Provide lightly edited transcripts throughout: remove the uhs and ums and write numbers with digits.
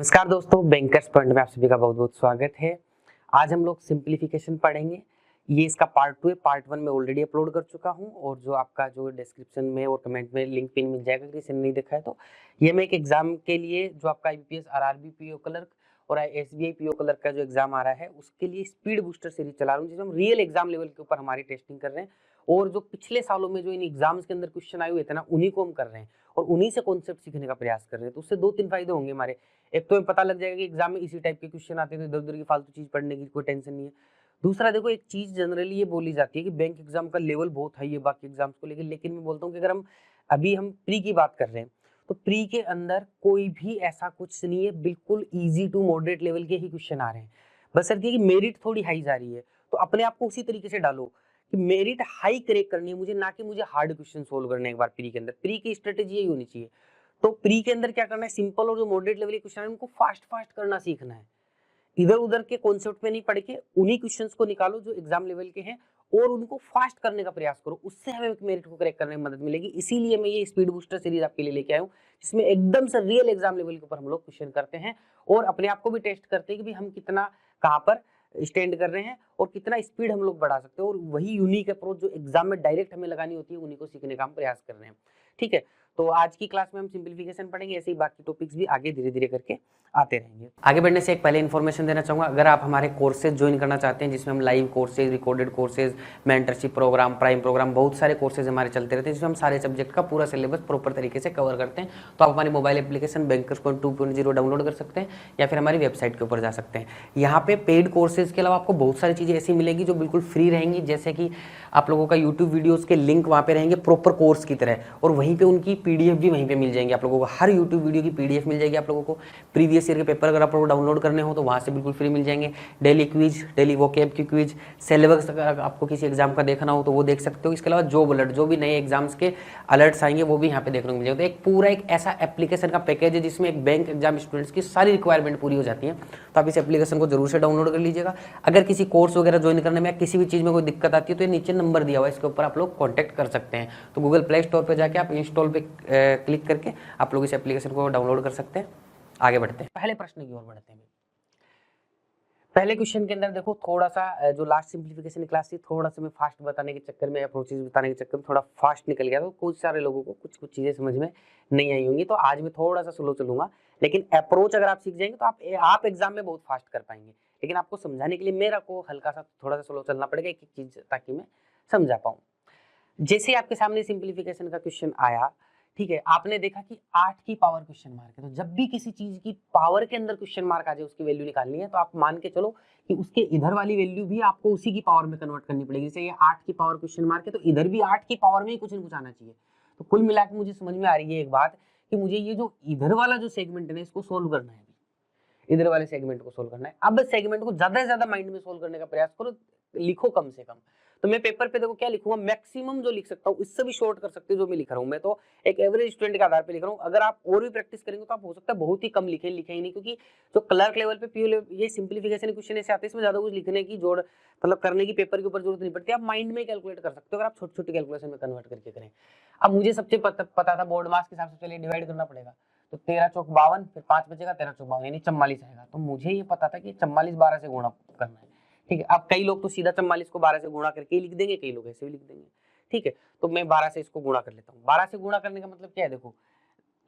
नमस्कार दोस्तों, bankers point में आप सभी का बहुत बहुत स्वागत है। आज हम लोग सिंप्लीफिकेशन पढ़ेंगे। ये इसका पार्ट 2 है। पार्ट 1 में ऑलरेडी अपलोड कर चुका हूँ और जो आपका जो डिस्क्रिप्शन में और कमेंट में लिंक पिन मिल जाएगा, किसी ने नहीं देखा है तो। ये मैं एक एग्जाम के लिए जो आपका IBPS RRB PO क्लर्क और SBI PO क्लर्क का जो एग्जाम आ रहा है उसके लिए स्पीड बूस्टर सीरीज चला रहा हूँ, जिसमें हम रियल एग्जाम लेवल के ऊपर हमारी टेस्टिंग कर रहे हैं और जो पिछले सालों में जो इन एग्जाम्स के अंदर क्वेश्चन आए हुए थे ना, उन्हीं को हम कर रहे हैं और उन्हीं से कॉन्सेप्ट सीखने का प्रयास कर रहे हैं। तो उससे 2-3 फायदे होंगे हमारे। एक तो हमें पता लग जाएगा कि एग्जाम में इसी टाइप के क्वेश्चन आते हैं, तो इधर उधर की फालतू चीज पढ़ने की कोई टेंशन नहीं है। दूसरा, देखो एक चीज जनरली ये बोली जाती है कि बैंक एग्जाम का लेवल बहुत हाई है बाकी एग्जाम्स को लेकिन मैं बोलता हूँ कि अगर हम प्री की बात कर रहे हैं तो प्री के अंदर कोई भी ऐसा कुछ नहीं है, बिल्कुल इजी टू मॉडरेट लेवल के ही क्वेश्चन आ रहे हैं। बस ये कि मेरिट थोड़ी हाई जा रही है, तो अपने आप को उसी तरीके से डालो कि मेरिट हाई क्रैक करनी है मुझे, ना कि मुझे हार्ड क्वेश्चन सोल्व करने एक बार प्री के अंदर। प्री की स्ट्रेटेजी यही होनी चाहिए। तो प्री के अंदर क्या करना है, सिंपल और जो मॉडरेट लेवल के क्वेश्चन है उनको फास्ट फास्ट करना सीखना है। इधर उधर के कॉन्सेप्ट पे नहीं पढ़ के उन्हीं क्वेश्चंस को निकालो जो एग्जाम लेवल के हैं और उनको फास्ट करने का प्रयास करो, उससे हमें मेरिट को क्रैक करने में मदद मिलेगी। इसीलिए मैं ये स्पीड बूस्टर सीरीज आपके लिए लेके आया हूँ, जिसमें एकदम से रियल एग्जाम लेवल के ऊपर हम लोग क्वेश्चन करते हैं और अपने आप को भी टेस्ट करते हैं कि भाई हम कितना कहाँ पर स्टैंड कर रहे हैं और कितना स्पीड हम लोग बढ़ा सकते हैं। और वही यूनिक अप्रोच जो एग्जाम में डायरेक्ट हमें लगानी होती है, उन्हीं को सीखने का हम प्रयास कर रहे हैं। ठीक है, तो आज की क्लास में हम सिंप्लीफिकेशन पढ़ेंगे, ऐसे ही बाकी टॉपिक्स भी आगे धीरे धीरे करके आते रहेंगे। आगे बढ़ने से एक पहले इन्फॉर्मेशन देना चाहूँगा, अगर आप हमारे कोर्सेज ज्वाइन करना चाहते हैं जिसमें हम live courses, recorded courses, mentorship programme, prime programme, बहुत सारे कोर्सेज हमारे चलते रहते हैं जिसमें हम सारे सब्जेक्ट का पूरा सिलेबस प्रॉपर तरीके से कवर करते हैं, तो आप हमारी mobile application bankers point 2.0 download कर सकते हैं या फिर हमारी वेबसाइट के ऊपर जा सकते हैं। यहाँ पे पेड कोर्सेज के अलावा आपको बहुत सारी चीज़ें ऐसी मिलेगी जो बिल्कुल फ्री रहेंगी, जैसे कि आप लोगों का यूट्यूब वीडियोज़ के लिंक वहाँ पे रहेंगे प्रॉपर कोर्स की तरह, और वहीं पे उनकी PDF भी वहीं पे मिल जाएंगी आप लोगों को। हर यूट्यूब वीडियो की PDF मिल जाएगी आप लोगों को। प्रीवियस ईयर के पेपर अगर आप लोग डाउनलोड करने हो तो वहाँ से बिल्कुल फ्री मिल जाएंगे। डेली क्विज, डेली वोकैब की क्विज, सिलेबस अगर आपको किसी एग्जाम का देखना हो तो वो देख सकते हो। इसके अलावा जॉब अलर्ट, जो भी नए एग्जाम्स के अलर्ट्स आएंगे वो भी यहाँ पे देखने को मिल जाएगा। तो एक पूरा एक ऐसा एप्लीकेशन का पैकेज है जिसमें एक बैंक एग्जाम स्टूडेंट्स की सारी रिक्वायरमेंट पूरी हो जाती है। तो आप इस एप्लीकेशन को जरूर से डाउनलोड कर लीजिएगा। अगर किसी कोर्स वगैरह ज्वाइन करने में किसी भी चीज़ में कोई दिक्कत आती है तो ये नीचे नंबर दिया हुआ है, इसके ऊपर आप लोग कॉन्टैक्ट कर सकते हैं। तो गूगल प्ले स्टोर पर जाके आप इंस्टॉल पे क्लिक करके आप लोग इस एप्लीकेशन को डाउनलोड कर सकते हैं। आगे बढ़ते हैं, पहले प्रश्न की ओर बढ़ते हैं। पहले क्वेश्चन के अंदर देखो, थोड़ा सा जो लास्ट सिंप्लीफिकेशन क्लास थी, थोड़ा सा मैं फास्ट बताने के चक्कर में, अप्रोचेस बताने के चक्कर में थोड़ा फास्ट निकल गया, तो कुछ सारे लोगों को कुछ कुछ चीजें समझ में नहीं आई होंगी। तो आज मैं थोड़ा सा स्लो चलूंगा, लेकिन अप्रोच अगर आप सीख जाएंगे तो आप एग्जाम में बहुत फास्ट कर पाएंगे। लेकिन आपको समझाने के लिए मेरा को हल्का सा थोड़ा सा स्लो चलना पड़ेगा, एक एक चीज, ताकि मैं समझा पाऊँ। जैसे आपके सामने सिंप्लीफिकेशन का क्वेश्चन आया, ठीक है, आपने देखा कि 8 की पावर क्वेश्चन मार्क है, तो जब भी किसी चीज की पावर के अंदर क्वेश्चन मार्क आ जाए उसकी वैल्यू निकालनी है, तो आप मान के चलो कि उसके इधर वाली वैल्यू भी आपको उसी की पावर में कन्वर्ट करनी पड़ेगी। जैसे ये 8 की पावर क्वेश्चन मार्क है तो इधर भी 8 की पावर में ही कुछ न कुछ आना चाहिए। तो कुल मिला के मुझे समझ में आ रही है एक बात कि मुझे ये जो इधर वाला जो सेगमेंट है ना, इसको सोल्व करना है। इधर वाले सेगमेंट को सोल्व करना है। अब सेगमेंट को ज्यादा से ज्यादा माइंड में सोल्व करने का प्रयास करो, लिखो कम से कम। तो मैं पेपर पे देखो क्या लिखूंगा, मैक्सिमम जो लिख सकता हूँ, इससे भी शॉर्ट कर सकते हो जो मैं लिख रहा हूँ। मैं तो एक एवरेज स्टूडेंट के आधार पे लिख रहा हूँ। अगर आप और भी प्रैक्टिस करेंगे तो आप हो सकता है बहुत ही कम लिखे ही नहीं, क्योंकि जो क्लर्क लेवल पे, PO लेवल, ये सिंप्लीफिकेशन क्वेश्चन ऐसे आते हैं, इसमें ज्यादा कुछ लिखने की जोड़ मतलब करने की पेपर के ऊपर जरूरत नहीं पड़ती। आप माइंड में कैलकुलेट कर सकते हो अगर आप छोटी छोटी कैलकुलेशन में कन्वर्ट करके करें। अब मुझे सबसे पता था बोर्ड मार्क्स के हिसाब से, चलिए डिवाइड करना पड़ेगा। तो 13 चौक 52, फिर 5 बचेगा, 13 चौक 52 यानी 44 आएगा। तो मुझे ये पता था कि 44 12 से गुणा करना है। ठीक है, अब कई लोग तो सीधा 44 को 12 से गुणा करके ही लिख देंगे, कई लोग ऐसे भी लिख देंगे। ठीक है, तो मैं 12 से इसको गुणा कर लेता हूँ। 12 से गुणा करने का मतलब क्या है, देखो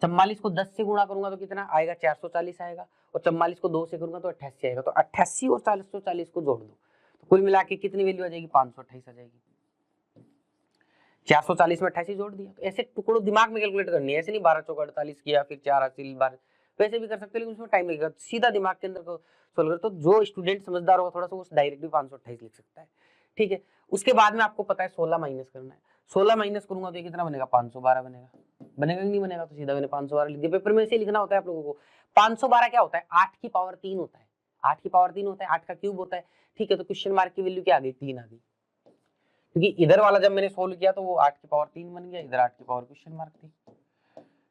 44 को 10 से गुणा करूंगा तो कितना आएगा, 440 आएगा, और 44 को 2 से करूंगा तो 88 आएगा। तो 88 और 440 को जोड़ दो, तो कुल मिला के कितनी वैल्यू आ जाएगी, 528 आ जाएगी। 440 में 88 जोड़ दिया। तो ऐसे टुकड़ों दिमाग में कैलकुलेट करनी है, ऐसे नहीं 12 चौक 48 किया फिर 4 8 12, वैसे भी कर सकते हो, लेकिन उसमें टाइम लगेगा। सीधा दिमाग के अंदर को सोल्व कर, तो जो स्टूडेंट समझदार होगा थोड़ा सा, वो डायरेक्ट भी 528 लिख सकता है। ठीक है, उसके बाद में आपको पता है 16 माइनस करना है। 16 माइनस करूंगा तो ये कितना बनेगा, 512 बनेगा। बनेगा कि नहीं बनेगा, तो सीधा मैंने 512 लिख दिया। पेपर में ऐसे लिखना होता है आप लोगों को। 512 क्या होता है, 8 की पावर 3 होता है। 8 की पावर 3 होता है, 8 का क्यूब होता है। ठीक है, तो क्वेश्चन मार्क की वैल्यू क्या आ गई, 3 आ गई, क्योंकि इधर वाला जब मैंने सोल्व किया तो वो 8 की पावर 3 बन गया, इधर 8 की पावर क्वेश्चन मार्क थी।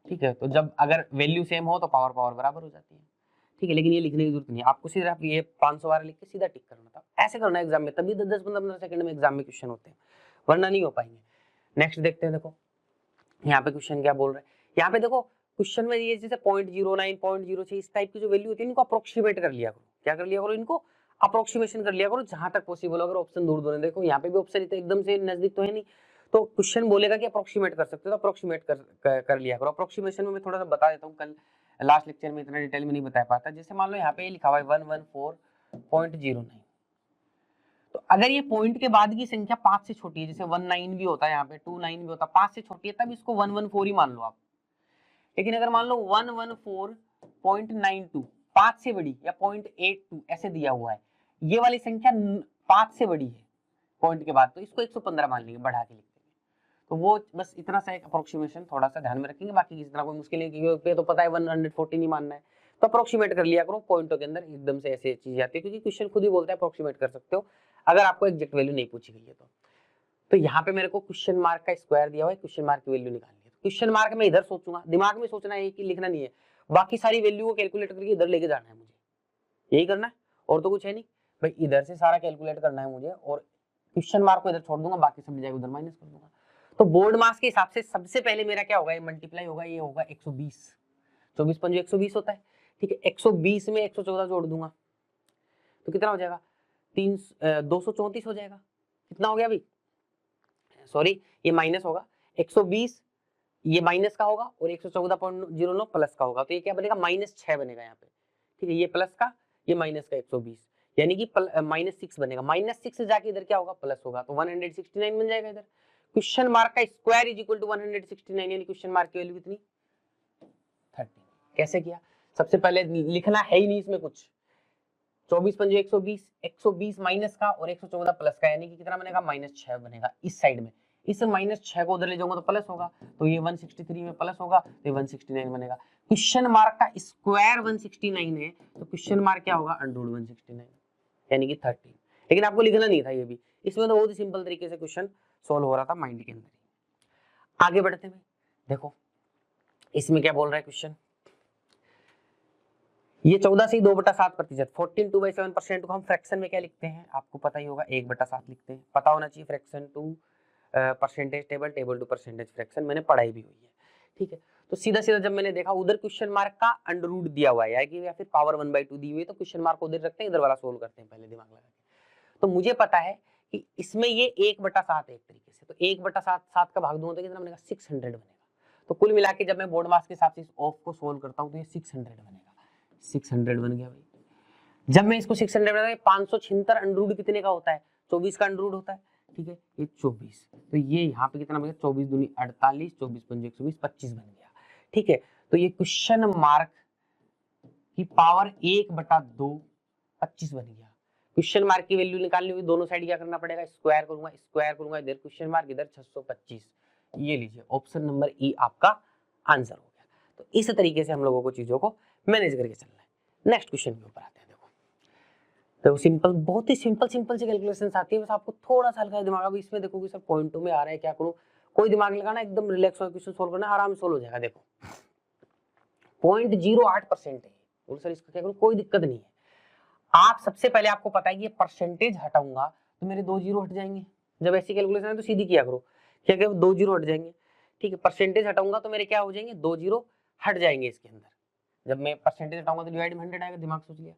ठीक है, तो जब अगर वैल्यू सेम हो तो पावर पावर बराबर हो जाती है। ठीक है, लेकिन ये लिखने की जरूरत नहीं है, आपको सिर्फ ये 512 लिख के सीधा टिक करना था। ऐसे करना है एग्जाम में, तभी 10-15 सेकंड में एग्जाम में क्वेश्चन होते हैं, वरना नहीं हो पाएंगे। नेक्स्ट देखते हैं, देखो यहाँ पे क्वेश्चन क्या बोल रहे हैं। यहाँ पे देखो क्वेश्चन में ये जैसे 0.09 0.06 इस टाइप की जो वैल्यू होती है इनको अप्रोक्सीमेट कर लिया करो। क्या कर लिया करो? इनको अप्रोक्सीमेशन कर लिया करो जहां तक पॉसिबल। अगर ऑप्शन दूर दूर देखो यहाँ पे भी ऑप्शन एकदम से नजदीक तो है नहीं, तो क्वेश्चन बोलेगा कि अप्रोक्सीमेट कर सकते हो तो अप्रोक्सीमेट कर लिया करो। अप्रोक्सीमेशन में मैं थोड़ा सा बता देता हूँ, कल लास्ट लेक्चर में इतना डिटेल में नहीं बता पाता। जैसे मान लो यहाँ पे लिखा हुआ है 114.09, तो अगर ये पॉइंट के बाद की संख्या 5 से छोटी है, जैसे 19 भी होता है यहाँ पे, 29 भी होता है, 5 से छोटी है तब इसको 114 ही मान लो आप। लेकिन अगर मान लो 114.92 5 से बड़ी या 0.82 ऐसे दिया हुआ है, ये वाली संख्या 5 से बड़ी है पॉइंट के बाद, तो इसको 115 मान लेंगे, बढ़ा के लिखते हैं। तो वो बस इतना सा एक अप्रोक्सीमेशन थोड़ा सा ध्यान में रखेंगे, बाकी किसी तरह कोई मुश्किल नहीं, क्योंकि तो पता है 114 नहीं मानना है, तो अप्रोक्सीमेट कर लिया करो पॉइंटों के अंदर, एकदम से ऐसे चीज आती है, क्योंकि क्वेश्चन खुद ही बोलता है अप्रोक्सीमेट कर सकते हो अगर आपको एग्जैक्ट वैल्यू नहीं पूछी गई है तो यहाँ पे मेरे को क्वेश्चन मार्क का स्क्वायर दिया हुआ है, क्वेश्चन मार्क की वैल्यू निकालनी है। क्वेश्चन मार्क में इधर सोचूंगा, दिमाग में सोचना है कि लिखना नहीं है, बाकी सारी वैल्यू को कैलकुलेट करके इधर लेके जाना है, मुझे यही करना है और तो कुछ है नहीं भाई। इधर से सारा कैलकुलेट करना है मुझे और क्वेश्चन मार्क को इधर छोड़ दूंगा, बाकी सब जाएगा उधर माइनस कर दूंगा। तो बोर्ड मार्क्स के हिसाब से सबसे पहले मेरा क्या होगा, ये मल्टीप्लाई होगा, ये होगा 120, 24 पंजे 120 होता है, ठीक है। 120 में 114 जोड़ दूंगा तो कितना हो जाएगा, 234 हो जाएगा। कितना हो गया भाई, सॉरी ये माइनस होगा, 120 ये माइनस का होगा और 114.09 प्लस का होगा, तो ये क्या बनेगा, -6 बनेगा यहाँ पे, ठीक है। ये प्लस का, ये माइनस का 120, यानी कि -6 बनेगा। -6 से जाके इधर क्या होगा, प्लस होगा, तो 169 बन जाएगा इधर। क्वेश्चन मार्क का स्क्वायर इज इक्वल टू 169, यानी क्वेश्चन मार्क की वैल्यू कितनी, 30। कैसे किया, सबसे पहले लिखना है ही नहीं इसमें कुछ, 24 पंजे 120, 120 माइनस का और 114 प्लस का, यानी कि कितना बनेगा, -6 बनेगा इस साइड में। इस -6 को उधर ले जाऊंगा तो प्लस होगा, तो ये 163 में प्लस होगा तो ये 169 बनेगा। क्वेश्चन मार्क का स्क्वायर 169 है, तो क्वेश्चन मार्क क्या होगा, √169, यानी कि 30। लेकिन आपको लिखना नहीं था ये भी, इसमें तो बहुत ही सिंपल तरीके से क्वेश्चन सोल्व हो रहा था माइंड के अंदर। आगे बढ़ते हैं, देखो इसमें क्या बोल रहा है क्वेश्चन, ये 14 से 2/7%, 14 2/7% को हम फ्रैक्शन में क्या लिखते हैं, आपको पता ही होगा, 1/7 लिखते हैं। पता होना चाहिए fraction to percentage table, table to percentage fraction, मैंने पढ़ाई भी हुई है, ठीक है। तो सीधा सीधा जब मैंने देखा उधर क्वेश्चन मार्क का अंडर रूट दिया हुआ है या फिर पावर 1/2 दी हुई है, तो क्वेश्चन मार्क को उधर रखते हैं, इधर वाला सोल्व करते हैं पहले दिमाग लगा के। तो मुझे पता है कि इसमें ये 1/7 है एक तरीके से, तो 1/7 का भाग दूंगा तो कितना बनेगा, 600 बनेगा। तो कुल मिला के जब मैं बोर्ड मार्क्स के हिसाब से इस ऑफ को सोल्व करता हूँ तो ये 600 बनेगा, 600 बन गया भाई। जब मैं इसको 600 बना, 576 अंडर रूट कितने का होता है, 24 का अंडर रूट होता है, ठीक है। ये 24, तो ये यहाँ पे कितना बन गया, 24 दूनी 48, 24 पंजे 120, 25 बन गया, ठीक है। तो ये क्वेश्चन मार्क की पावर 1/2 25 बन गया। क्वेश्चन मार्क की वैल्यू निकालनी हुई, दोनों साइड क्या करना पड़ेगा, स्क्वायर करूंगा, इधर क्वेश्चन मार्क, इधर 625, ये लीजिए ऑप्शन नंबर ई आपका आंसर हो गया। तो इस तरीके से हम लोगों को चीजों को मैनेज करके चलना है। नेक्स्ट क्वेश्चन के ऊपर आते हैं, देखो सिंपल, बहुत ही सिंपल सी कैलकुलेशंस आती है, बस आपको थोड़ा सा हल्का दिमाग, अब इसमें देखो कि सर पॉइंटों में आ रहा है, क्या करूं, कोई दिमाग लगाना, एकदम रिलैक्स होकर क्वेश्चन सोल्व करना, आराम से सोल्व हो जाएगा। देखो 0.08% है, बोलो सर इसका क्या करूं, कोई दिक्कत नहीं है। आप सबसे पहले, आपको पता है कि ये परसेंटेज हटाऊंगा तो मेरे 2 जीरो हट जाएंगे। जब ऐसी कैलकुलेशन है तो सीधी किया करो, क्या क्या 2 जीरो हट जाएंगे, ठीक है। परसेंटेज हटाऊंगा तो मेरे क्या हो जाएंगे, 2 जीरो हट जाएंगे इसके अंदर। जब मैं परसेंटेज हटाऊंगा तो डिवाइड में 100 आएगा, दिमाग सोच लिया,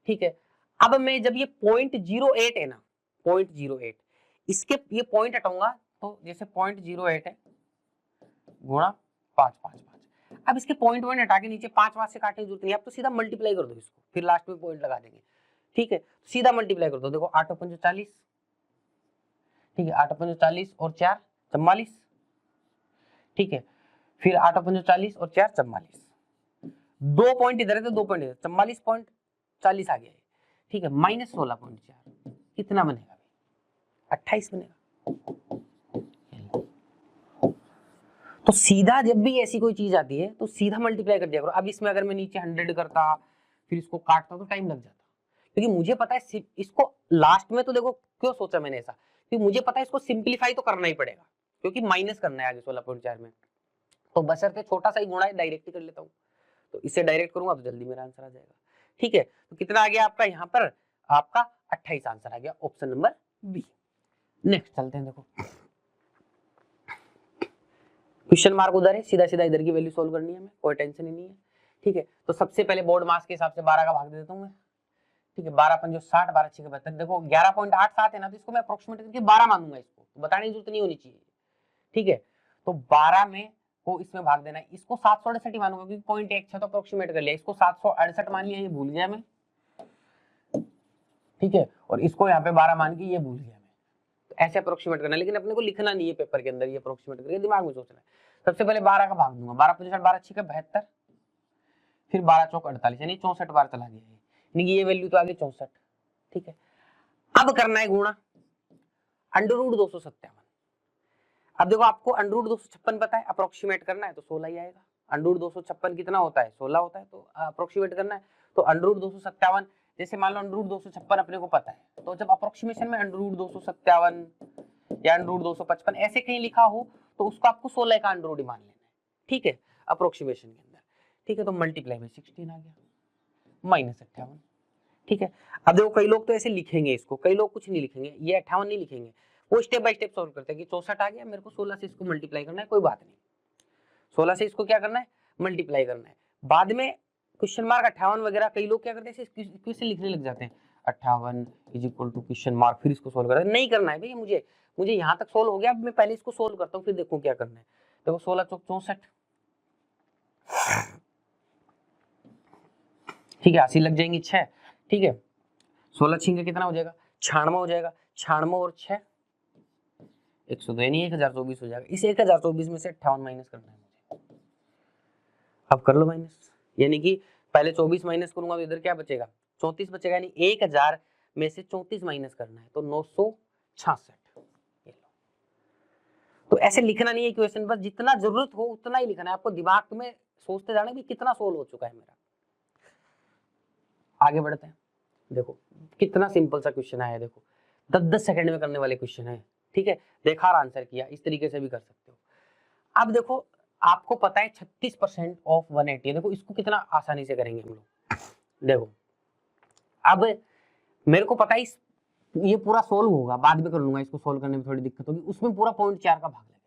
ठीक है। अब मैं जब ये 0.08 है ना, 0.08, इसके ये पॉइंट हटाऊंगा तो जैसे 0.08 है गुणा 5 5 5, अब इसके पॉइंट हटा के नीचे 5 5 से काटने की जरूरत नहीं है, आप तो सीधा मल्टीप्लाई कर दो इसको, फिर लास्ट में पॉइंट लगा देंगे, ठीक है। सीधा मल्टीप्लाई कर दो, देखो 8 5 40, ठीक है, 8 5 40 और 4 44, ठीक है। फिर 8 5 40 और 4 44, 2 पॉइंट इधर है तो 2 पॉइंट इधर, 44.40 आ गया, ठीक है। -16.4 कितना बनेगा, 28 बनेगा। तो सीधा जब भी ऐसी कोई चीज आती है तो सीधा मल्टीप्लाई कर दिया करो। अब इसमें अगर मैं नीचे 100 करता फिर इसको काटता तो टाइम लग जाता, क्योंकि मुझे पता है इसको लास्ट में, तो देखो क्यों सोचा मैंने ऐसा, क्योंकि मुझे पता है इसको सिंप्लीफाई तो करना ही पड़ेगा, क्योंकि माइनस करना है आगे 16.4 में, तो बशर्ते छोटा सा ही गुणा है, डायरेक्ट ही कर लेता हूँ। तो इसे डायरेक्ट करूंगा तो जल्दी मेरा आंसर आ जाएगा, ठीक है। तो कितना आ गया आपका यहाँ पर, आपका 28 आंसर आ गया, ऑप्शन नंबर बी। नेक्स्ट चलते हैं, देखो क्वेश्चन मार्क उधर है, सीधा सीधा इधर की वैल्यू सोल्व करनी है हमें, कोई टेंशन ही नहीं है। ठीक है, तो सबसे पहले बोर्ड मास के हिसाब से 12 का भाग दे देता हूँ मैं। ठीक है, 12 पंजो 60, 12 छह 72, देखो 11.87 है ना, तो इसको मैं अप्रोक्सीमेट करके 12 मानूंगा, इसको तो बताने की जरूरत नहीं होनी चाहिए। ठीक है, तो 12 में को इसमें भाग देना है, इसको 768 ही मानूंगा क्योंकि पॉइंट एक तो अप्रोक्सीमेट कर लिया, इसको 768 मान लिया, ये भूल गया मैं। ठीक है, और इसको यहाँ पे 12 मान के ये भूल गया मैं। तो ऐसे अप्रोक्सीमेट करना है, लेकिन अपने को लिखना नहीं है पेपर के अंदर, ये अप्रोक्सीमेट करके दिमाग में सोचना है। सबसे पहले 12 का भाग दूंगा, 12 55 12 6 72, फिर 12 चौक 48, यानी 64 बार चला गया, यानी कि ये वैल्यू तो आ गई 64। ठीक है, अब करना है गुणा अंडर रूट 257। अब देखो आपको अंडर रूट 256 पता है, अप्रोक्सीमेट करना है तो 16 ही आएगा। अंडर रूट 256 कितना होता है, 16 होता है, तो अप्रोक्सीमेट करना है तो अंडर रूट 257, जैसे मान लो अंडर रूट 256 अपने को पता है, तो जब अप्रोक्सीमेशन में अंडर रूट 257 या अंडर रूट 255 ऐसे कहीं लिखा हो तो उसको आपको 16 का अंडर रूट मान लेना है। ठीक है, अप्रोक्सीमेशन के अंदर। ठीक है, तो मल्टीप्लाई बाय 16 आ गया -58। ठीक है, अब देखो कई लोग तो ऐसे लिखेंगे इसको, कई लोग कुछ नहीं लिखेंगे, ये 58 नहीं लिखेंगे, वो स्टेप बाय स्टेप सॉल्व करते हैं कि 64 आ गया, मेरे को 16 से इसको मल्टीप्लाई करना है, कोई बात नहीं, 16 से इसको क्या करना है, मल्टीप्लाई करना है। बाद में क्वेश्चन मार्क 58 वगैरह कई लोग क्या करते हैं, इक्वेशन लिखने लग जाते हैं, 58 is equal to question mark, फिर इसको सोल्व करना है। नहीं करना है भैया, मुझे यहाँ तक सोल्व हो गया, अब मैं पहले इसको सोल्व करता हूँ, फिर देखूँ क्या करना है। देखो 16 चौक 64, ठीक है, 80 लग जाएंगी 6। ठीक है, 16 छीन कितना हो जाएगा, 96 हो जाएगा, 96 और 6 102, यानी 1024 हो जाएगा। इस 1024 में से 58 माइनस करना है मुझे। अब कर लो माइनस, यानी कि पहले 24 माइनस करूंगा तो इधर क्या बचेगा, 34 बचेगा, यानी 1000 में से 34 माइनस करना है तो 966। तो ऐसे लिखना नहीं है इक्वेशन, बस जितना जरूरत हो उतना ही लिखना है, आपको दिमाग में सोचते जाना कि कितना सोल्व हो चुका है मेरा। आगे बढ़ते हैं, देखो कितना सिंपल सा क्वेश्चन आया है, देखो 10-10 सेकंड में करने वाले क्वेश्चन है। ठीक है, देखा और आंसर किया, इस तरीके से भी कर सकते हो। अब देखो आपको पता है 36% ऑफ 180, देखो इसको कितना आसानी से करेंगे हम लोग। देखो अब मेरे को पता है ये पूरा सोल्व होगा, बाद में कर लूंगा, इसको सोल्व करने में थोड़ी दिक्कत होगी, उसमें पूरा 0.4 का भाग लगेगा।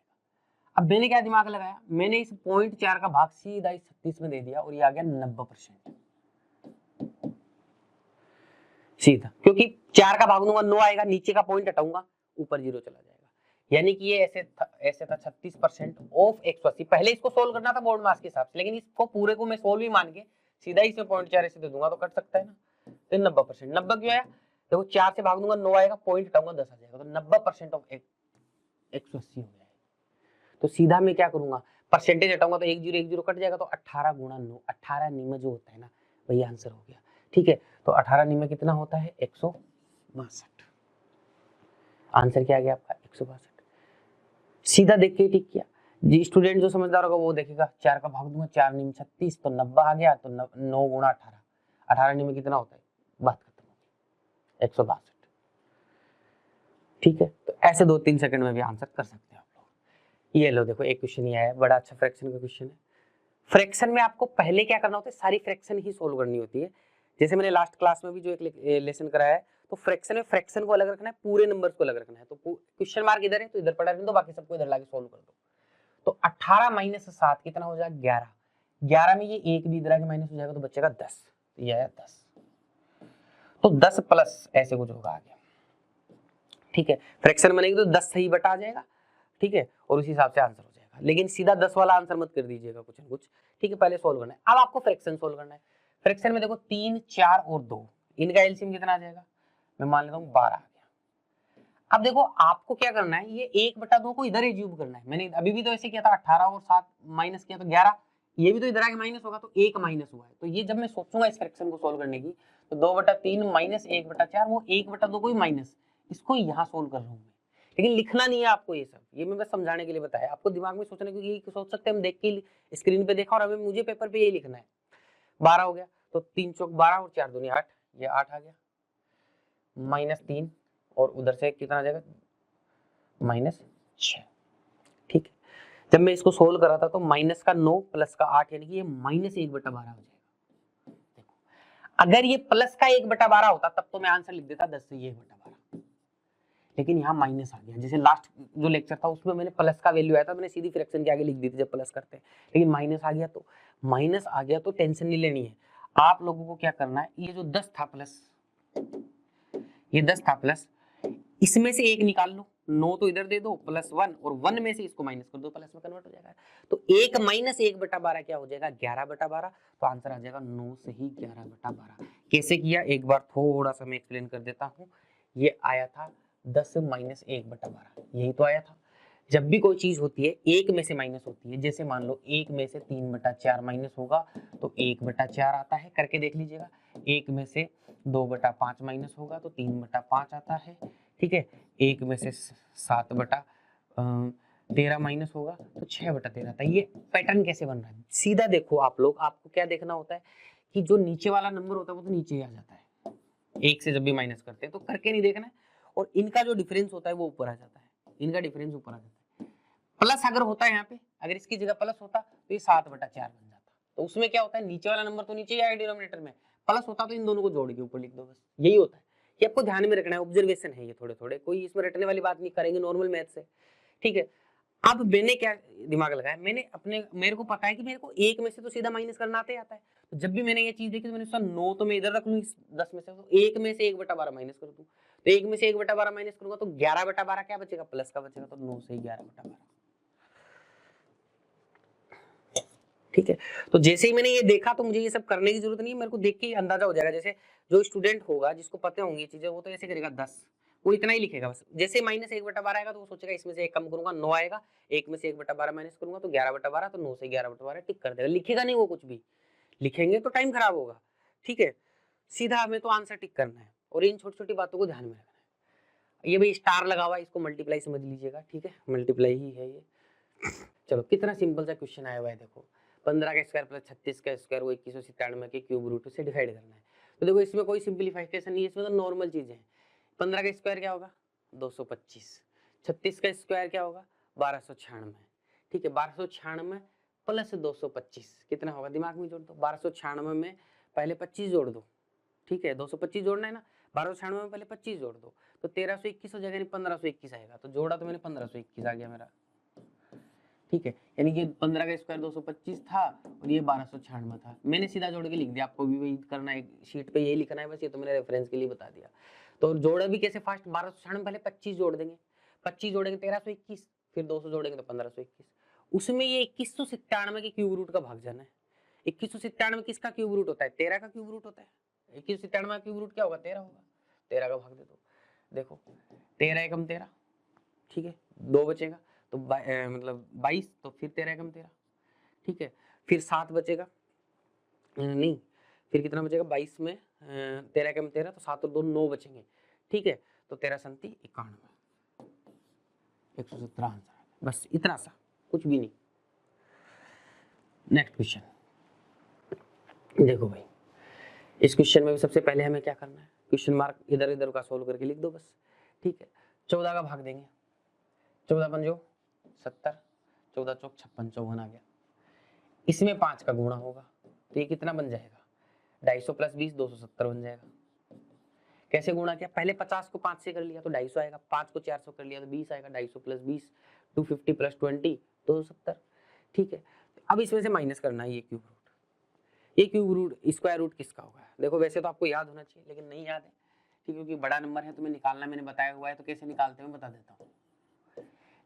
अब मैंने क्या दिमाग लगाया, मैंने इस 0.4 का भाग सीधा इस 36 में दे दिया और ये आ गया 90% सीधा, क्योंकि 4 का भाग दूंगा 9 आएगा, नीचे का पॉइंट हटाऊंगा ऊपर 0 चला जाएगा, यानी कि ये ऐसे था 36% ऑफ 180। पहले इसको सोल्व करना था बोर्ड मास के हिसाब से, लेकिन इसको पूरे को मैं सोल्व ही मान के सीधा इसमें 0.4 ऐसे दे दूंगा तो कट सकता है ना, तो 90%। 90 क्यों आया, देखो 4 से भाग दूंगा 9 आएगा, पॉइंट हटाऊंगा 10 आ जाएगा, तो 90% ऑफ 180 हो जाएगा। तो सीधा मैं क्या करूंगा, परसेंटेज हटाऊंगा तो 10 10 कट जाएगा, तो 18 गुणा 9, 18 निम जो होता है ना वही आंसर हो गया। ठीक है, तो 18 निम कितना होता है, 162। आंसर क्या आ गया आपका, 162। सीधा देख के ठीक किया जी, स्टूडेंट जो समझदार होगा वो देखेगा, 4 का भाग दूंगा 4 निम 36, तो 90 आ गया, तो 9 गुणा 18, 18 निम कितना होता है, बात खत्म हो गई, 162। ठीक है, तो ऐसे 2-3 सेकंड में भी आंसर कर सकते हैं आप लोग। ये लो देखो एक क्वेश्चन ये है, बड़ा अच्छा फ्रैक्शन का क्वेश्चन है। फ्रैक्शन में आपको पहले क्या करना होता है, सारी फ्रैक्शन ही सोल्व करनी होती है। जैसे मैंने लास्ट क्लास में भी जो एक लेसन कराया है, तो फ्रैक्शन में फ्रैक्शन को अलग रखना है, पूरे नंबर्स को अलग रखना है। तो क्वेश्चन मार्क इधर है तो इधर पड़ा रहने दो, बाकी सबको इधर लाके सोल्व कर दो। तो 18 माइनस 7 कितना हो जाएगा, 11। 11 में ये एक भी इधर आके माइनस हो जाएगा तो बचेगा 10, तो ये है 10। तो 10 प्लस ऐसे कुछ होगा आगे। ठीक है, फ्रैक्शन बनेगी तो 10 सही बटा आ जाएगा। ठीक है, और उसी हिसाब से आंसर हो जाएगा, लेकिन सीधा 10 वाला आंसर मत कर दीजिएगा कुछ ना कुछ। ठीक है, पहले सोल्व करना है। अब आपको फ्रैक्शन सोल्व करना है। फ्रैक्शन में देखो 3, 4 और 2, इनका एलसीएम कितना आ जाएगा, मैं मान लेता हूँ 12 आ गया। अब देखो आपको क्या करना है, ये 1/2 को इधर एज्यूम करना है। मैंने अभी भी तो ऐसे किया था, 18 और 7 माइनस किया तो 11, ये भी तो इधर आके माइनस होगा, तो 1 माइनस हुआ है। तो ये जब मैं सोचूंगा इस फ्रैक्शन को सोल्व करने की, तो 2/3 माइनस 1/4, वो 1/2 को ही माइनस, इसको यहाँ सोल्व कर रहा हूँ मैं। लेकिन लिखना नहीं है आपको ये सब, ये मैं बस समझाने के लिए बताया, आपको दिमाग में सोचने के, ये सोच सकते हैं हम देख के स्क्रीन पे देखा और हमें मुझे पेपर पे यही लिखना है। 12 हो गया, तो 3 चौक 12 और 4 दूनी 8, ये 8 आ गया, -3 और उधर से कितना आ जाएगा, -6। ठीक है, जब मैं इसको सोल्व करा था तो माइनस का 9 प्लस का 8, यानी कि ये -1/12 हो जाएगा। देखो अगर ये प्लस का 1/12 होता तब तो मैं आंसर लिख देता 10 से ये 1/12, लेकिन यहाँ माइनस आ गया। जैसे लास्ट जो लेक्चर था उसमें मैंने प्लस का वैल्यू आया था, मैंने सीधी फ्रैक्शन के आगे लिख दी थी जब प्लस करते हैं, लेकिन माइनस आ गया तो टेंशन नहीं लेनी है। आप लोगों को क्या करना है, ये जो 10 था प्लस, ये 10 था प्लस, इसमें से एक निकाल लो, 9 तो इधर दे दो प्लस 1, और 1 में से इसको माइनस कर दो, प्लस में कन्वर्ट हो जाएगा। तो 1 माइनस 1/12 क्या हो जाएगा, 11/12। तो आंसर आ जाएगा 9 से ही 11/12। कैसे किया एक बार थोड़ा सा मैं एक्सप्लेन कर देता हूँ। ये आया था 10 माइनस 1/12, यही तो आया था। जब भी कोई चीज होती है एक में से माइनस होती है, जैसे मान लो 1 में से 3/4 माइनस होगा तो 1/4 आता है, करके देख लीजिएगा। 1 में से 2/5 माइनस होगा तो 3/5 आता है, ठीक है। 1 में से 7/13 माइनस होगा तो 6/13 आता है। ये पैटर्न कैसे बन रहा है, सीधा देखो आप लोग, आपको क्या देखना होता है कि जो नीचे वाला नंबर होता है वो तो नीचे ही आ जाता है, 1 से जब भी माइनस करते हैं तो करके नहीं देखना है, और इनका जो डिफरेंस होता है वो ऊपर आ जाता है, इनका डिफरेंस ऊपर आ जाता है। प्लस अगर होता है यहाँ पे, अगर इसकी जगह प्लस होता तो ये 7/4 बन जाता। तो उसमें क्या होता है, नीचे वाला नंबर तो नीचे ही आएगा डिनोमिनेटर में, प्लस होता तो इन दोनों को जोड़ के ऊपर लिख दो, बस यही होता है। ये आपको ध्यान में रखना है, ऑब्जर्वेशन है ये, थोड़े थोड़े, कोई इसमें रटने वाली बात नहीं, करेंगे नॉर्मल मैथ से, ठीक है। अब मैंने क्या दिमाग लगाया, मेरे को पता है कि मेरे को 1 में से तो सीधा माइनस करना आता है। तो जब भी मैंने ये चीज देखी तो मैंने सोचा 9 तो मैं इधर रख लूं 10 में से, तो 1 में से 1/12 माइनस कर दूं। तो 1 में से 1/12 माइनस करूंगा तो 11/12 क्या बचेगा, प्लस का बचेगा, तो 9 से 11/12, ठीक है। तो जैसे ही मैंने ये देखा तो मुझे ये सब करने की जरूरत नहीं है, मेरे को देख के ही अंदाजा हो जाएगा। जैसे जो स्टूडेंट होगा जिसको पता होंगी ये चीजें, वो तो ऐसे करेगा 10, वो इतना ही लिखेगा बस। जैसे माइनस 1/12 आएगा तो वो सोचेगा इसमें से एक कम करूंगा, 9 आएगा, 1 में से 1/12 माइनस करूंगा तो 11/12, तो 9 से 11/12 टिक कर देगा, लिखेगा नहीं वो कुछ भी। लिखेंगे तो टाइम खराब होगा, ठीक है। सीधा हमें तो आंसर टिक करना है, और इन छोटी छोटी बातों को ध्यान में रखना है। ये भाई स्टार लगा हुआ है, इसको मल्टीप्लाई समझ लीजिएगा, ठीक है, मल्टीप्लाई ही है ये। चलो कितना सिंपल सा क्वेश्चन आया हुआ है, देखो 15 का स्क्वायर प्लस 36 का स्क्वायर वो 2197 के क्यूब रूट से डिवाइड करना है। तो देखो इसमें कोई सिंपलीफिकेशन नहीं है, इसमें तो नॉर्मल चीजें हैं। 15 का स्क्वायर क्या होगा 225, 36 का स्क्वायर क्या होगा 1296, ठीक है। 1296 प्लस 225 कितना होगा, दिमाग में जोड़ दो। 1296 में पहले 25 जोड़ दो, ठीक है, 225 जोड़ना है ना, 1296 में पहले 25 जोड़ दो तो 1321 हो जाएगा, यानी 1521 आएगा। तो जोड़ा तो मैंने 1521 आ गया मेरा, ठीक है। यानी कि 15 का स्क्वायर 225 था और ये 1296 था। मैंने सीधा जोड़ के लिख दिया, आपको भी वही करना है, शीट पे यही लिखना है बस, ये तो मैंने रेफरेंस के लिए बता दिया। तो जोड़ा भी कैसे फास्ट, 1296 पहले 25 जोड़ देंगे, 25 जोड़ेंगे 1321, फिर 200 जोड़ेंगे तो 1521। उसमें ये 2197 के क्यूब रूट का भाग जाना है। 2197 किसका क्यूब रूट होता है, 13 का क्यूब रूट होता है। 2197 का क्यूब रूट क्या होगा, 13 होगा, 13 का भाग दे दो। देखो 13 एकम 13, ठीक है, 2 बचेगा तो मतलब 22, तो फिर 13 एकम 13, ठीक है। फिर 7 बचेगा, नहीं फिर कितना बचेगा 22 में 13 एकम 13, तो 7 और 2 9 बचेंगे, ठीक है। तो 13 संति 91, 117 आंसर है, बस इतना सा, कुछ भी नहीं। नेक्स्ट क्वेश्चन देखो भाई, इस क्वेश्चन में भी सबसे पहले हमें क्या करना है, क्वेश्चन मार्क इधर इधर का सोल्व करके लिख दो बस, ठीक है। 14 का भाग देंगे, 14 पंजो 70, 14 चौक 56, 54 आ गया। इसमें 5 का गुणा होगा तो ये कितना बन जाएगा, 250 प्लस 20 270 बन जाएगा। कैसे गुणा किया, पहले 50 को 5 से कर लिया तो 250 आएगा, 5 को 400 कर लिया तो 20 आएगा, 250 प्लस 20 250 प्लस 20 270, ठीक है। अब इसमें से माइनस करना है ये क्यूब रूट, ये क्यूब रूट स्क्वायर रूट किसका होगा। देखो वैसे तो आपको याद होना चाहिए लेकिन नहीं याद है, ठीक, क्योंकि बड़ा नंबर है तुम्हें निकालना मैंने बताया हुआ है, तो कैसे निकालते हैं मैं बता देता हूँ।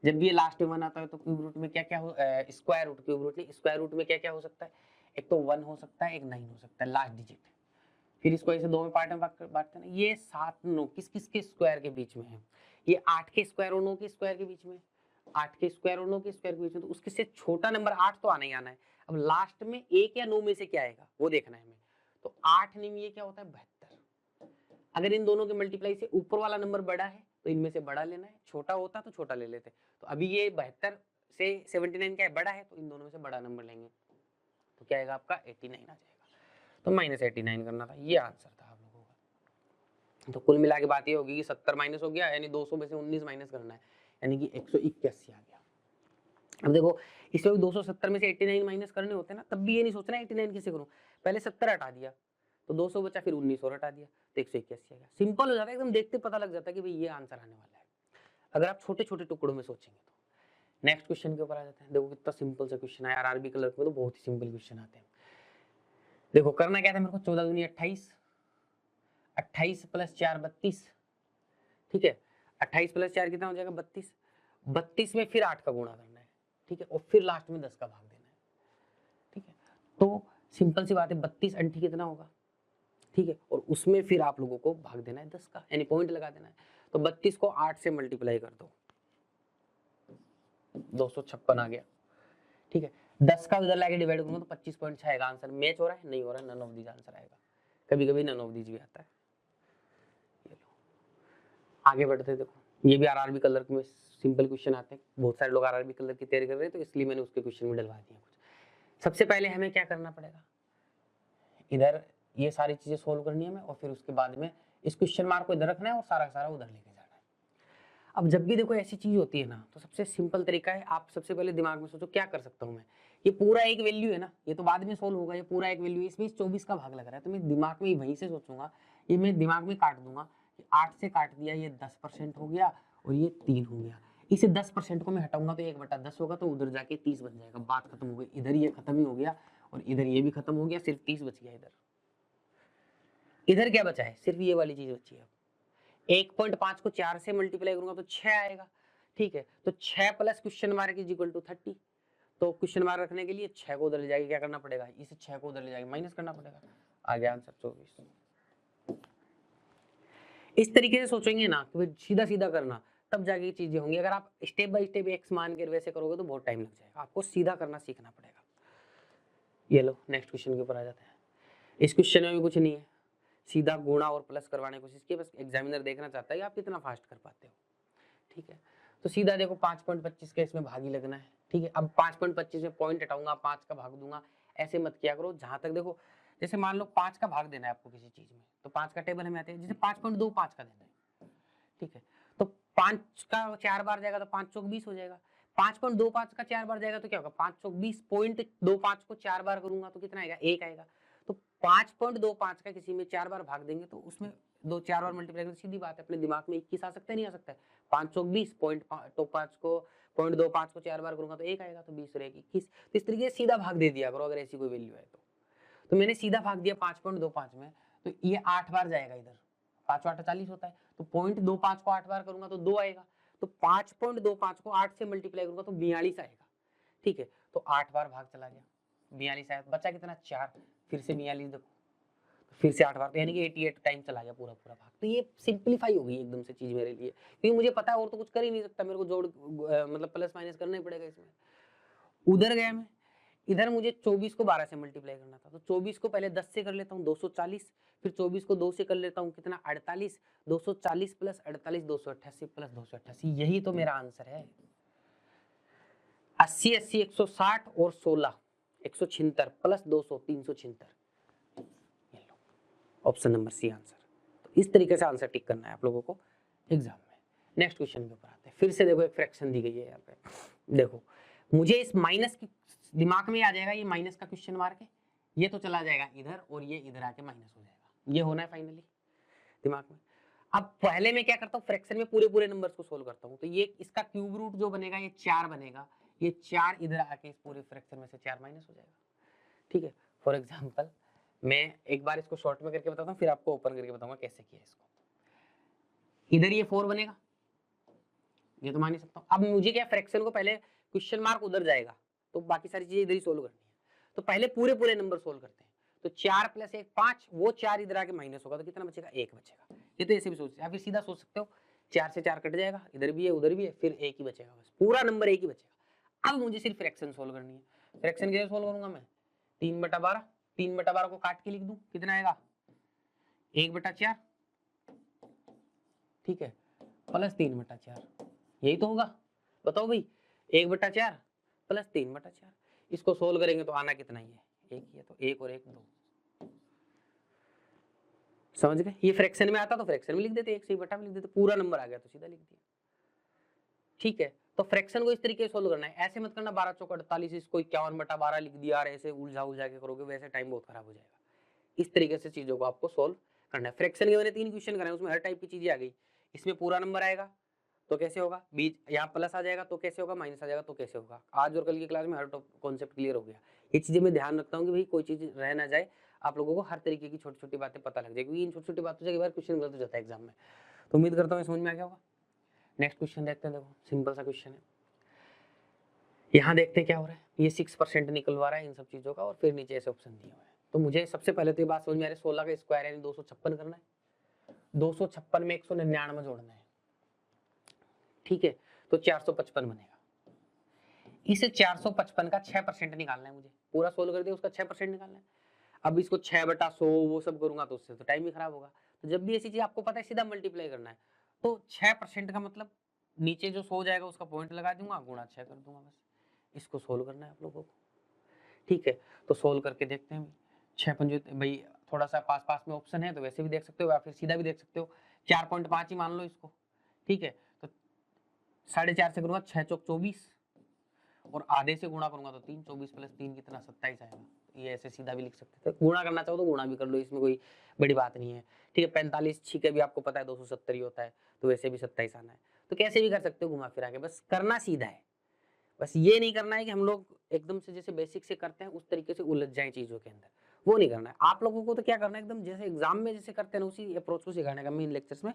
जब भी ये लास्ट में 1 आता है तो क्यूब रूट में क्या क्या हो, स्क्वायर रूट, क्यूब रूट नहीं, स्क्वायर रूट में क्या क्या हो सकता है, एक तो 1 हो सकता है, एक 9 हो सकता है लास्ट डिजिट। फिर इसको ऐसे 2 में पार्ट में बांटते हैं ना, ये 7 9 किस किस के स्क्वायर के बीच में है, ये 8 के स्क्वायर और 9 के स्क्वायर के बीच में, 8 के स्क्वायर और 9 के स्क्वायर के बीच में, तो उसके से छोटा नंबर 8 तो आना ही आना है। अब लास्ट में 1 या 9 में से क्या आएगा वो देखना है हमें। तो 8 9 ये क्या होता है 72। अगर इन दोनों के मल्टीप्लाई से ऊपर वाला नंबर बड़ा है तो इनमें से बड़ा लेना है, छोटा होता तो छोटा ले लेते। तो अभी ये 72 से 79 क्या है बड़ा है, तो इन दोनों में से बड़ा नंबर लेंगे, तो क्या आएगा आपका 89 आ जाएगा। तो -89 करना था, ये आंसर था आप लोगों का। तो कुल मिला के बात ये होगी कि 70 माइनस हो गया, यानी 200 में से 19 माइनस करना है, यानी कि 181 आ गया। अब देखो इसमें भी 270 में से 89 माइनस करने होते हैं ना, तब भी ये नहीं सोचना 89 कैसे करूं, पहले 70 हटा दिया तो 200 बचा, फिर 19 और हटा दिया तो 181 आ गया। सिंपल हो जाता है एकदम, देखते पता लग जाता है कि भाई ये आंसर आने वाला है। अगर आप छोटे छोटे टुकड़ों में सोचेंगे तो। नेक्स्ट क्वेश्चन के ऊपर आ जाते हैं। देखो कितना सिंपल सा क्वेश्चन है यार, आरबी क्लर्क में तो बहुत ही सिंपल क्वेश्चन आते हैं। देखो करना क्या था मेरे को, 14 दूनी 28, 28 प्लस 4 32, ठीक है। 28 प्लस 4 कितना हो जाएगा 32, 32 में फिर 8 का गुणा करना है, ठीक है, और फिर लास्ट में 10 का भाग देना है, ठीक है। तो सिंपल सी बात है, 32 अंठी कितना होगा, ठीक है, और उसमें फिर आप लोगों को भाग देना है 10 का, यानी पॉइंट लगा देना है। तो 32 को 8 से मल्टीप्लाई कर दो, 256 आ गया, ठीक है। 10 का उधर लाके डिवाइड करूंगा तो 25.6 आएगा आंसर। मैच हो रहा है, नहीं हो रहा है, नन ऑफ दीज आंसर आएगा। कभी कभी नन ऑफ दीज भी आता है। ये लो आगे बढ़ते, देखो ये भी आरआरबी कलर में सिंपल क्वेश्चन आते हैं। बहुत सारे लोग आरआरबी कलर की तैयारी कर रहे हैं, तो इसलिए मैंने उसके क्वेश्चन में डलवा दिया कुछ। सबसे पहले हमें क्या करना पड़ेगा, इधर ये सारी चीजें सोल्व करनी है हमें, और फिर उसके बाद में इस क्वेश्चन मार्क को इधर रखना है और सारा का सारा उधर लेके जाना है। अब जब भी देखो ऐसी चीज होती है ना, तो सबसे सिंपल तरीका है, आप सबसे पहले दिमाग में सोचो क्या कर सकता हूँ मैं। ये पूरा एक वैल्यू है ना, ये तो बाद में सोल्व होगा, ये पूरा एक वैल्यू है, इसमें 24 का भाग लग रहा है, तो मैं दिमाग में वहीं से सोचूंगा, ये मैं दिमाग में काट दूंगा, 8 से काट दिया, ये 10% हो गया और ये 3 हो गया। इसे 10% को मैं हटाऊंगा तो 1/10 होगा, तो उधर जाके 30 बन जाएगा, बात खत्म हो गई। इधर ये खत्म ही हो गया और इधर ये भी खत्म हो गया, सिर्फ 30 बच गया। इधर इधर क्या बचा है, सिर्फ ये वाली चीज बची है। 1.5 को 4 से मल्टीप्लाई करूंगा तो 6 आएगा, ठीक है। तो 6 plus question mark is equal to 30। तो क्वेश्चन मार्क रखने के लिए 6 को उधर ले जाके क्या करना पड़ेगा, इस 6 को उधर ले जाके माइनस करना पड़ेगा, आ गया आंसर 24। इस तरीके से सोचेंगे ना कि सीधा सीधा करना, तब जाके चीजें होंगी। अगर आप स्टेप बाय स्टेप एक्स मान के वैसे करोगे तो बहुत टाइम लग जाएगा, आपको सीधा करना सीखना पड़ेगा। ये लो नेक्स्ट क्वेश्चन के ऊपर आ जाते हैं। इस क्वेश्चन में भी कुछ नहीं है, सीधा गुणा और प्लस करवाने की कोशिश की, बस एग्जामिनर देखना चाहता है कि आप कितना फास्ट कर पाते हो, ठीक है। तो सीधा देखो 5.25 का इसमें भागी लगना है, ठीक है। अब 5.25 में पॉइंट हटाऊंगा, 5 का भाग दूंगा, ऐसे मत किया करो। जहां तक देखो, जैसे मान लो 5 का भाग देना है आपको किसी चीज में, तो 5 का टेबल हमें आते हैं, जैसे 5.25 का देना है, ठीक है। तो 5 का 4 बार जाएगा तो 5 चौक 20 हो जाएगा। 5.25 का 4 बार जाएगा तो क्या होगा, 5 चौक 20, 0.25 को 4 बार करूंगा तो कितना आएगा, 1 आएगा। तो 5.25 का किसी में 4 बार भाग देंगे तो उसमें 4 बार मल्टीप्लाई करेंगे, सीधी बात है, अपने दिमाग में 21 आ सकता है, नहीं आ सकता है। 5 चौक 20, 0.25 को 0.25 को 4 बार करूंगा तो 1 आएगा, तो 20 और 1 21। तो इस तरीके से सीधा भाग दे दिया करो अगर ऐसी कोई वैल्यू है तो मैंने सीधा भाग दिया 5.25 में, तो ये 8 बार जाएगा इधर, 5 8 40 होता है, तो 0.25 को 8 बार करूंगा तो 2 आएगा। तो 5.25 को 8 से मल्टीप्लाई करूंगा तो 42 आएगा, ठीक है। तो 8 बार भाग चला गया, 42 आया, बचा कितना 4, फिर से 42, देखो फिर से 8 बार, तो यानी कि 88 टाइम चला गया पूरा पूरा भाग। तो ये सिंपलीफाई हो गई एकदम से चीज मेरे लिए, क्योंकि मुझे पता है और तो कुछ कर ही नहीं सकता, मेरे को जोड़ मतलब प्लस माइनस करना ही पड़ेगा इसमें। उधर गया मैं, इधर मुझे 24 को 12 से मल्टीप्लाई करना था, तो 24 को पहले 10 से कर लेता हूँ 240, फिर 24 को 2 से कर लेता हूँ कितना 48, 240 प्लस 48 288 प्लस 288, यही तो मेरा आंसर है। 80 80 160 और 16 176 plus 200 376, option number C answer. तो इस तरीके से आंसर टिक करना है आप लोगों को एग्जाम में। नेक्स्ट क्वेश्चन के ऊपर आते हैं। फिर से देखो एक फ्रैक्शन दी गई है यहाँ पे, देखो मुझे इस माइनस की दिमाग में आ जाएगा, ये माइनस का क्वेश्चन मार्क है, ये तो चला जाएगा इधर और ये इधर आके माइनस हो जाएगा, ये होना है फाइनली दिमाग में। अब पहले मैं क्या करता हूँ, फ्रैक्शन में पूरे पूरे नंबर्स को सोल्व करता हूँ, तो ये इसका क्यूब रूट जो बनेगा ये 4 बनेगा, ये 4 इधर आके इस पूरे फ्रैक्शन में से 4 माइनस हो जाएगा, ठीक है। फॉर एग्जाम्पल मैं एक बार इसको शॉर्ट में करके बताता हूँ, फिर आपको ओपन करके बताऊंगा कैसे किया इसको। इधर ये 4 बनेगा, ये तो मान ही सकता हूँ। अब मुझे क्या, फ्रैक्शन को पहले क्वेश्चन मार्क उधर जाएगा, तो बाकी सारी चीजें इधर ही सोल्व करनी है, तो पहले पूरे पूरे नंबर सोल्व करते हैं। तो 4 + 1 5, वो 4 इधर आके माइनस होगा तो कितना बचेगा, 1 बचेगा। ये तो ऐसे भी सोच, या फिर सीधा सोच सकते हो, 4 से 4 कट जाएगा, इधर भी है उधर भी है, फिर 1 ही बचेगा, बस पूरा नंबर 1 ही बचेगा। अब मुझे सिर्फ फ्रैक्शन सोल्व करनी है। फ्रैक्शन कैसे सोल्व करूंगा मैं, 3/12, 3/12 को काट के लिख दूं, कितना आएगा 1/4, ठीक है, प्लस 3/4, यही तो होगा, बताओ भाई, 1/4 प्लस 3/4, इसको सोल्व करेंगे तो आना कितना ही है, 1 ही है, तो 1 और 1 2, समझ गए। ये फ्रैक्शन में आता तो फ्रैक्शन में लिख देते, 1 से बटा में लिख देते, पूरा नंबर आ गया तो सीधा लिख दिया, ठीक है। तो फ्रैक्शन को इस तरीके से सोल्व करना है, ऐसे मत करना 12 चौक 48, इसको 51/12 लिख दिया, और ऐसे उलझा उलझा के करोगे वैसे टाइम बहुत खराब हो जाएगा। इस तरीके से चीजों को आपको सोल्व करना है। फ्रैक्शन के मैंने 3 क्वेश्चन कराए, उसमें हर टाइप की चीजें आ गई, इसमें पूरा नंबर आएगा, तो कैसे होगा, बीच यहाँ प्लस आ जाएगा तो कैसे होगा, माइनस आ जाएगा तो कैसे होगा। आज और कल की क्लास में हर कॉन्सेप्ट क्लियर हो गया। ये चीजें मैं ध्यान रखता हूँ कि भाई कोई चीज रह ना जाए, आप लोगों को हर तरीके की छोटी छोटी बातें पता लग जाए, क्योंकि इन छोटी छोटी बातों से कई बार क्वेश्चन गलत हो जाता है एग्जाम में। तो उम्मीद करता हूँ समझ में आ गया होगा। नेक्स्ट क्वेश्चन देखते हैं। देखो सिंपल सा क्वेश्चन है, यहाँ देखते हैं क्या हो रहा है। ये 6% निकलवा रहा है इन सब चीजों का, और फिर नीचे ऐसे ऑप्शन दिए हुए हैं। तो मुझे सबसे पहले तो ये बात समझ में आ रही है, 16 का स्क्वायर यानी 256 करना है, 256 में 199 जोड़ना है, ठीक है, तो 455 बनेगा। इस 455 का 6% निकालना है मुझे, पूरा सोल्व कर दिया, उसका 6% निकालना है। अब इसको 6/100 वो सब करूंगा तो उससे तो टाइम भी खराब होगा। तो जब भी ऐसी चीज आपको पता है सीधा मल्टीप्लाई करना है, तो 6% का मतलब नीचे जो 100 जाएगा उसका पॉइंट लगा दूंगा, गुणा 6 कर दूंगा, बस। इसको सोल्व करना है आप लोगों को, ठीक है। तो सोल्व करके देखते हैं 6 भाई, थोड़ा सा पास पास में ऑप्शन है तो वैसे भी देख सकते हो या फिर सीधा भी देख सकते हो। 4.5 ही मान लो इसको, ठीक है। तो 4.5 से करूंगा 6 चौक 24, और आधे से गुणा करूंगा तो 3, 24 प्लस 3 कितना, 27 आएगा। ये ऐसे सीधा भी लिख सकते थे, गुणा करना चाहो तो गुणा भी कर लो, इसमें कोई बड़ी बात नहीं है, ठीक है। 45 छिके भी आपको पता है 270 ही होता है, तो वैसे भी 27 आना है। तो कैसे भी कर सकते हो घुमा फिरा के, बस करना सीधा है। बस ये नहीं करना है कि हम लोग एकदम से जैसे बेसिक से करते हैं उस तरीके से उलझ जाए चीजों के अंदर, वो नहीं करना है। आप लोगों को तो क्या करना है, एकदम जैसे एग्जाम में जैसे करते हैं ना उसी अप्रोच को सिखाने का मैं इन लेक्चर्स में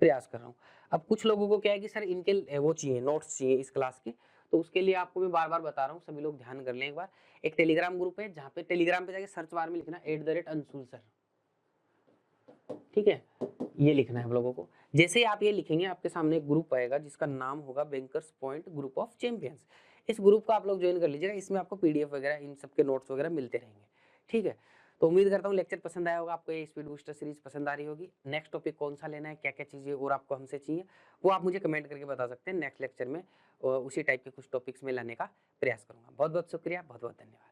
प्रयास कर रहा हूँ। अब कुछ लोगों को क्या है कि सर इनके वो चाहिए, नोट्स चाहिए इस क्लास के, तो उसके लिए आपको मैं बार बार बता रहा हूँ, सभी लोग ध्यान कर लें एक बार। एक टेलीग्राम ग्रुप है, जहाँ पे टेलीग्राम पे जाके सर्च बार में लिखना @अंशुल सर, ठीक है, ये लिखना है आप लोगों को। जैसे ही आप ये लिखेंगे आपके सामने एक ग्रुप आएगा जिसका नाम होगा bankers point group of champions. इस ग्रुप को आप लोग ज्वाइन कर लीजिएगा, इसमें आपको पीडीएफ वगैरह इन सब के नोट्स वगैरह मिलते रहेंगे, ठीक है। तो उम्मीद करता हूँ लेक्चर पसंद आया होगा आपको, ये स्पीड बूस्टर सीरीज पसंद आ रही होगी। नेक्स्ट टॉपिक कौन सा लेना है, क्या क्या चीजें और आपको हमसे चाहिए, वो आप मुझे कमेंट करके बता सकते हैं। नेक्स्ट लेक्चर में उसी टाइप के कुछ टॉपिक्स में लाने का प्रयास करूंगा। बहुत बहुत शुक्रिया, बहुत बहुत धन्यवाद।